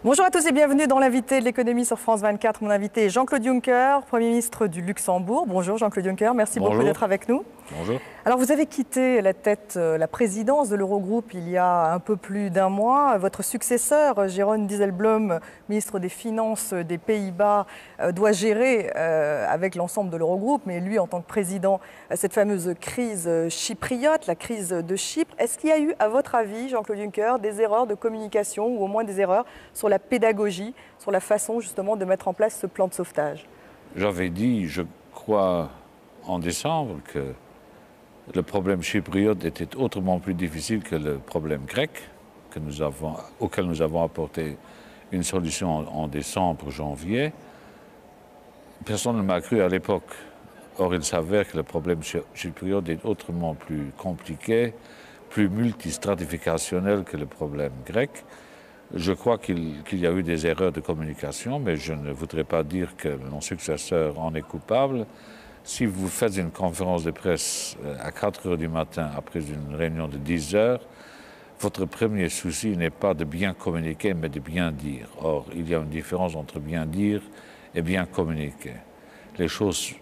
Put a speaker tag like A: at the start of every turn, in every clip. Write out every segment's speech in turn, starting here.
A: Bonjour à tous et bienvenue dans l'invité de l'économie sur France 24. Mon invité est Jean-Claude Juncker, Premier ministre du Luxembourg. Bonjour Jean-Claude Juncker, merci beaucoup d'être avec nous.
B: Bonjour.
A: Alors vous avez quitté la présidence de l'Eurogroupe il y a un peu plus d'un mois. Votre successeur, Jeroen Dijsselbloem, ministre des Finances des Pays-Bas, doit gérer avec l'ensemble de l'Eurogroupe, mais lui en tant que président, cette fameuse crise chypriote, la crise de Chypre. Est-ce qu'il y a eu, à votre avis, Jean-Claude Juncker, des erreurs de communication ou au moins des erreurs sur la pédagogie, sur la façon justement de mettre en place ce plan de sauvetage? J'avais
B: dit, je crois, en décembre, que le problème chypriote était autrement plus difficile que le problème grec, auquel nous avons apporté une solution en décembre, janvier. Personne ne m'a cru à l'époque. Or, il s'avère que le problème chypriote est autrement plus compliqué, plus multistratificationnel que le problème grec. Je crois qu'il y a eu des erreurs de communication, mais je ne voudrais pas dire que mon successeur en est coupable. Si vous faites une conférence de presse à 4 heures du matin après une réunion de 10 heures, votre premier souci n'est pas de bien communiquer, mais de bien dire. Or, il y a une différence entre bien dire et bien communiquer. Les choses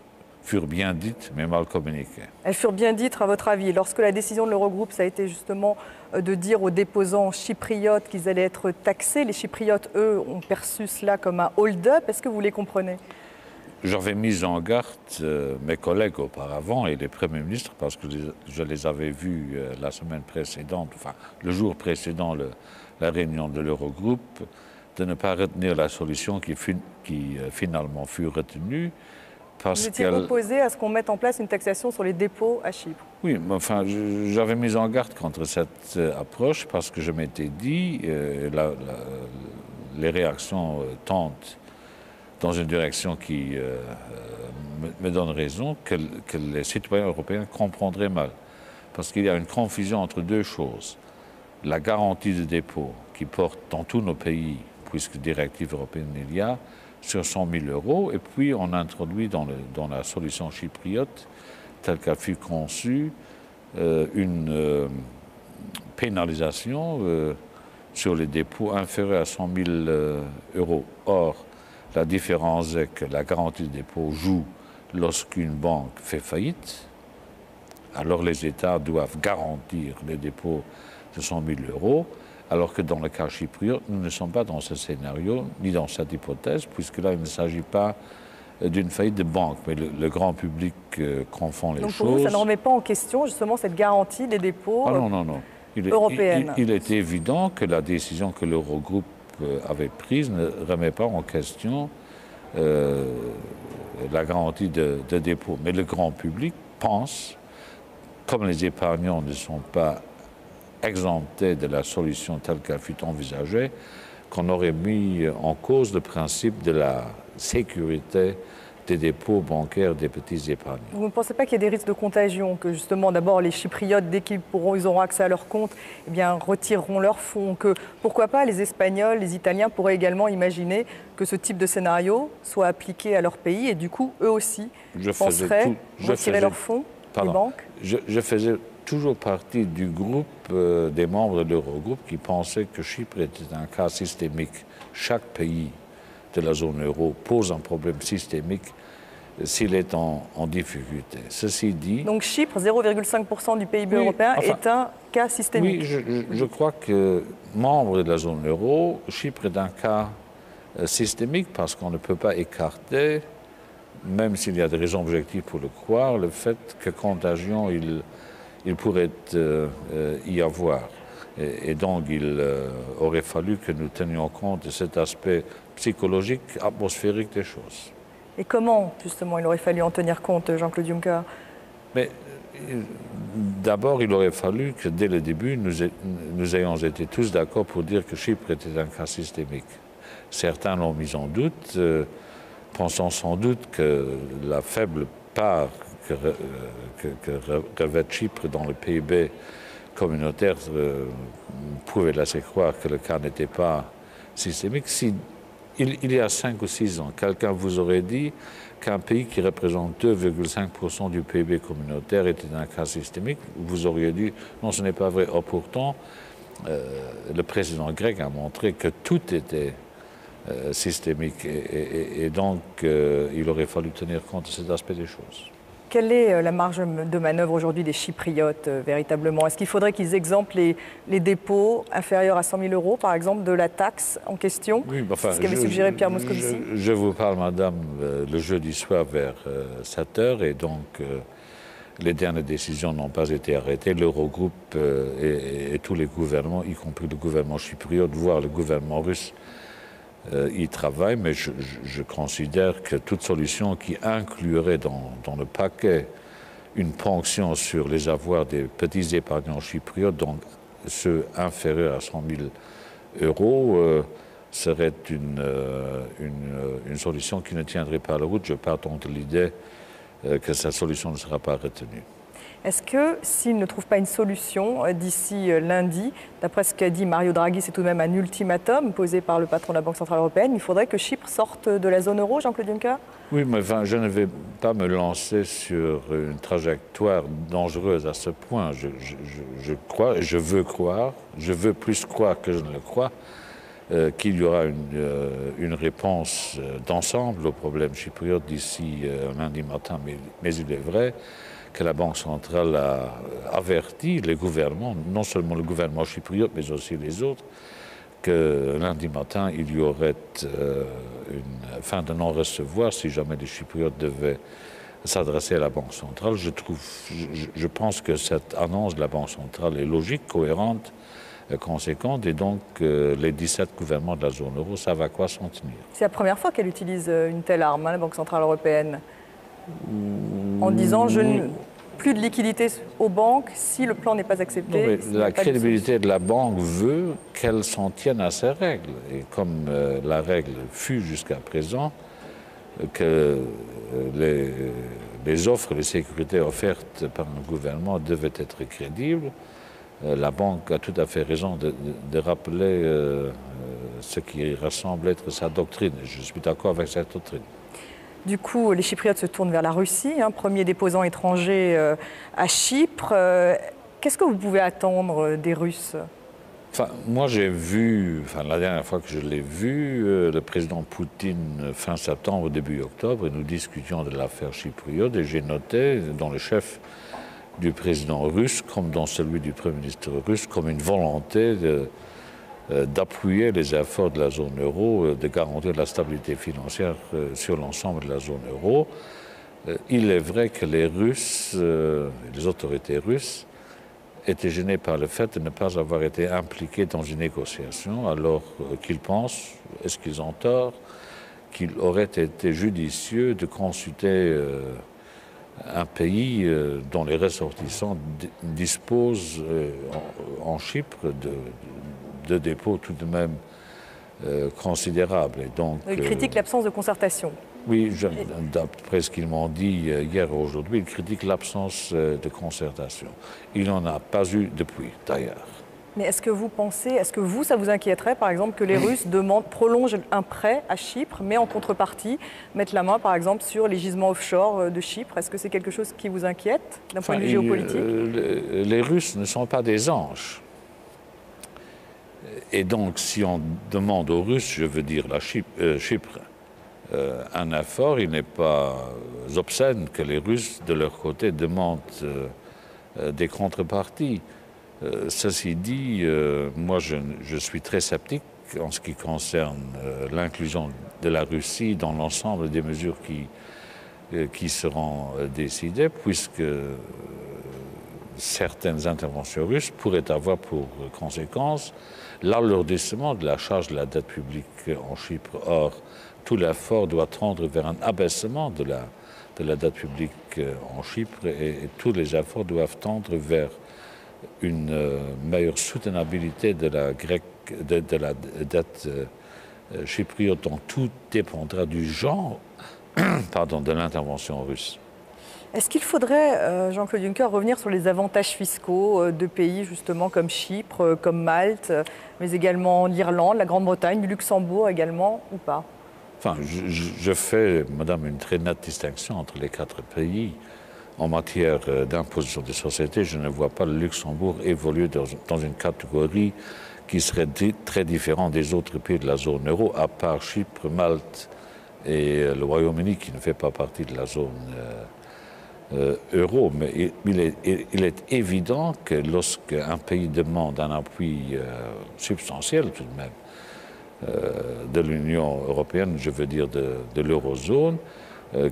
B: furent bien dites, mais mal communiquées.
A: Elles furent bien dites, à votre avis. Lorsque la décision de l'Eurogroupe, ça a été justement de dire aux déposants chypriotes qu'ils allaient être taxés, les Chypriotes, eux, ont perçu cela comme un hold-up. Est-ce que vous les comprenez?
B: J'avais mis en garde mes collègues auparavant et les premiers ministres, parce que je les avais vus la semaine précédente, enfin le jour précédent la réunion de l'Eurogroupe, de ne pas retenir la solution qui finalement fut retenue.
A: Vous étiez opposé à ce qu'on mette en place une taxation sur les dépôts à Chypre?
B: Oui, mais enfin, j'avais mis en garde contre cette approche parce que je m'étais dit les réactions tentent dans une direction qui me donne raison, que les citoyens européens comprendraient mal. Parce qu'il y a une confusion entre deux choses. La garantie de dépôt qui porte dans tous nos pays, puisque directive européenne il y a, sur 100 000 €, et puis on introduit dans la solution chypriote, telle qu'elle fut conçue, une pénalisation sur les dépôts inférieurs à 100 000 €. Or, la différence est que la garantie de dépôt joue lorsqu'une banque fait faillite. Alors les États doivent garantir les dépôts de 100 000 €, alors que dans le cas chypriote, nous ne sommes pas dans ce scénario, ni dans cette hypothèse, puisque là, il ne s'agit pas d'une faillite de banque, mais le grand public confond les choses.
A: Donc pour vous, ça ne remet pas en question justement cette garantie des dépôts européenne?
B: Il est évident que la décision que l'Eurogroupe avait prise ne remet pas en question la garantie de dépôt. Mais le grand public pense, comme les épargnants ne sont pas exemptés de la solution telle qu'elle fut envisagée, qu'on aurait mis en cause le principe de la sécurité des dépôts bancaires des petits épargnants.
A: Vous ne pensez pas qu'il y a des risques de contagion, que justement d'abord les Chypriotes, dès qu'ils auront accès à leur compte, eh bien, retireront leurs fonds, que pourquoi pas les Espagnols, les Italiens pourraient également imaginer que ce type de scénario soit appliqué à leur pays et du coup eux aussi penseraient retirer leurs fonds des banques?
B: Je faisais toujours partie du groupe des membres de l'Eurogroupe qui pensaient que Chypre était un cas systémique. Chaque pays de la zone euro pose un problème systémique s'il est en difficulté. Ceci dit...
A: Donc Chypre, 0,5% du PIB européen, est un cas systémique.
B: Oui, je crois que, membre de la zone euro, Chypre est un cas systémique parce qu'on ne peut pas écarter, même s'il y a des raisons objectives pour le croire, le fait que contagion, il pourrait y avoir. Et donc, il aurait fallu que nous tenions compte de cet aspect psychologique, atmosphérique des choses.
A: Et comment, justement, il aurait fallu en tenir compte, Jean-Claude Juncker?
B: Mais d'abord, il aurait fallu que, dès le début, nous ayons été tous d'accord pour dire que Chypre était un cas systémique. Certains l'ont mis en doute, pensant sans doute que la faible part que revêt Chypre dans le PIB communautaire pouvait laisser croire que le cas n'était pas systémique. Si il y a 5 ou 6 ans, quelqu'un vous aurait dit qu'un pays qui représente 2,5% du PIB communautaire était un cas systémique, vous auriez dit non, ce n'est pas vrai. Or pourtant, le président grec a montré que tout était systémique. Et donc, il aurait fallu tenir compte de cet aspect des choses.
A: Quelle est la marge de manœuvre aujourd'hui des Chypriotes, véritablement? Est-ce qu'il faudrait qu'ils exemptent les dépôts inférieurs à 100 000 euros, par exemple, de la taxe en question?
B: Oui, enfin,
A: c'est ce qu'avait suggéré Pierre Moscovici.
B: Je vous parle, madame, le jeudi soir vers 7 h, et donc les dernières décisions n'ont pas été arrêtées. L'Eurogroupe et tous les gouvernements, y compris le gouvernement chypriote, voire le gouvernement russe, y travaillent, mais je considère que toute solution qui inclurait dans le paquet une ponction sur les avoirs des petits épargnants chypriotes, donc ceux inférieurs à 100 000 euros, serait une solution qui ne tiendrait pas la route. Je pars donc de l'idée que cette solution ne sera pas retenue.
A: Est-ce que s'il ne trouve pas une solution d'ici lundi, d'après ce qu'a dit Mario Draghi, c'est tout de même un ultimatum posé par le patron de la Banque centrale européenne, il faudrait que Chypre sorte de la zone euro, Jean-Claude Juncker?
B: Oui, mais enfin, je ne vais pas me lancer sur une trajectoire dangereuse à ce point. Je crois, je veux plus croire que je ne le crois, qu'il y aura une réponse d'ensemble au problème chypriote d'ici lundi matin. Mais il est vrai que la Banque centrale a averti les gouvernements, non seulement le gouvernement chypriote, mais aussi les autres, que lundi matin, il y aurait une fin de non-recevoir si jamais les Chypriotes devaient s'adresser à la Banque centrale. Je pense que cette annonce de la Banque centrale est logique, cohérente, conséquente, et donc les 17 gouvernements de la zone euro savent à quoi s'en tenir.
A: C'est la première fois qu'elle utilise une telle arme, la Banque centrale européenne, en disant plus de liquidité aux banques si le plan n'est pas accepté.
B: Non, la crédibilité de la banque veut qu'elle s'en tienne à ses règles. Et comme la règle fut jusqu'à présent que les offres de sécurité offertes par un gouvernement devaient être crédibles, la banque a tout à fait raison de rappeler ce qui ressemble être sa doctrine. Je suis d'accord avec cette doctrine.
A: Du coup, les Chypriotes se tournent vers la Russie, premier déposant étranger à Chypre. Qu'est-ce que vous pouvez attendre des Russes?
B: Moi, j'ai vu, la dernière fois que je l'ai vu, le président Poutine fin septembre, début octobre, et nous discutions de l'affaire chypriote, et j'ai noté dans le chef du président russe, comme dans celui du Premier ministre russe, comme une volonté d'appuyer les efforts de la zone euro, de garantir la stabilité financière sur l'ensemble de la zone euro. Il est vrai que les Russes, les autorités russes, étaient gênés par le fait de ne pas avoir été impliqués dans une négociation, alors qu'ils pensent, est-ce qu'ils ont tort, qu'il aurait été judicieux de consulter un pays dont les ressortissants disposent en Chypre de dépôts tout de même considérables. Et donc,
A: il critique l'absence de concertation.
B: Oui, d'après ce qu'ils m'ont dit hier et aujourd'hui, ils critiquent l'absence de concertation. Il n'en a pas eu depuis, d'ailleurs.
A: Mais est-ce que vous pensez, ça vous inquiéterait, par exemple, que les Russes prolongent un prêt à Chypre, mais en contrepartie, mettent la main, par exemple, sur les gisements offshore de Chypre? Est-ce que c'est quelque chose qui vous inquiète, d'un point de vue géopolitique?
B: Les Russes ne sont pas des anges. Et donc, si on demande aux Russes, je veux dire la Chypre, un effort, il n'est pas obscène que les Russes, de leur côté, demandent des contreparties. Ceci dit, moi, je suis très sceptique en ce qui concerne l'inclusion de la Russie dans l'ensemble des mesures qui seront décidées, puisque certaines interventions russes pourraient avoir pour conséquence l'alourdissement de la charge de la dette publique en Chypre. Or, tout l'effort doit tendre vers un abaissement de la dette publique en Chypre et tous les efforts doivent tendre vers une meilleure soutenabilité de la dette chypriote, dont tout dépendra du genre de l'intervention russe.
A: Est-ce qu'il faudrait, Jean-Claude Juncker, revenir sur les avantages fiscaux de pays justement comme Chypre, comme Malte, mais également l'Irlande, la Grande-Bretagne, le Luxembourg également, ou pas?
B: Je fais, madame, une très nette distinction entre les 4 pays. En matière d'imposition des sociétés, je ne vois pas le Luxembourg évoluer dans une catégorie qui serait très différent des autres pays de la zone euro, à part Chypre, Malte et le Royaume-Uni qui ne fait pas partie de la zone euro. Mais il est évident que lorsqu'un pays demande un appui substantiel tout de même de l'Union européenne, je veux dire de l'eurozone,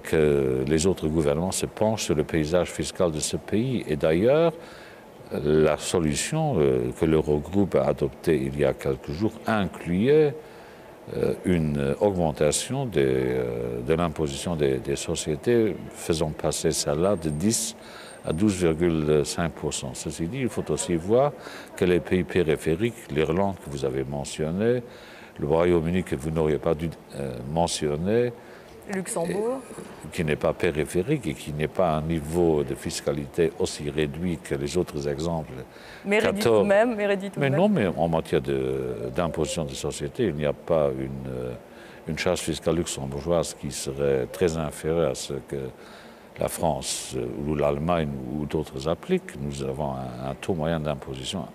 B: que les autres gouvernements se penchent sur le paysage fiscal de ce pays. Et d'ailleurs, la solution que l'Eurogroupe a adoptée il y a quelques jours incluait une augmentation de l'imposition des sociétés, faisant passer celle-là de 10 à 12,5%. Ceci dit, il faut aussi voir que les pays périphériques, l'Irlande que vous avez mentionné, le Royaume-Uni que vous n'auriez pas dû mentionner,
A: Luxembourg.
B: Qui n'est pas périphérique et qui n'est pas à un niveau de fiscalité aussi réduit que les autres exemples.
A: Mais réduit tout de même.
B: Mais non, mais en matière d'imposition de société, il n'y a pas une charge fiscale luxembourgeoise qui serait très inférieure à ce que la France ou l'Allemagne ou d'autres appliquent. Nous avons un taux moyen d'imposition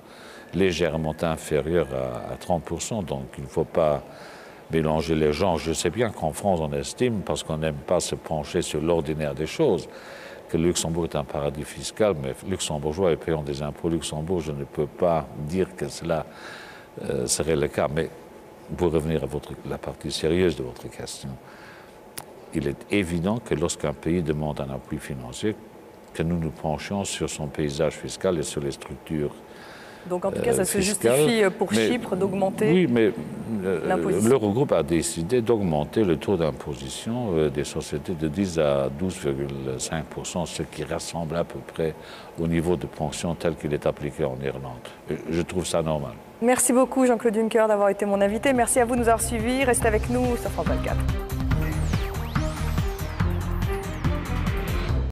B: légèrement inférieur à 30%, donc il ne faut pas mélanger les genres. Je sais bien qu'en France, on estime, parce qu'on n'aime pas se pencher sur l'ordinaire des choses, que le Luxembourg est un paradis fiscal, mais luxembourgeois et payant des impôts Luxembourg, je ne peux pas dire que cela serait le cas. Mais pour revenir à la partie sérieuse de votre question, il est évident que lorsqu'un pays demande un appui financier, que nous nous penchions sur son paysage fiscal et sur les structures.
A: Donc en tout cas, ça se justifie pour Chypre d'augmenter.
B: Oui, mais l'Eurogroupe a décidé d'augmenter le taux d'imposition des sociétés de 10 à 12,5%, ce qui ressemble à peu près au niveau de pension tel qu'il est appliqué en Irlande. Je trouve ça normal.
A: Merci beaucoup Jean-Claude Juncker d'avoir été mon invité. Merci à vous de nous avoir suivis. Restez avec nous sur France 24.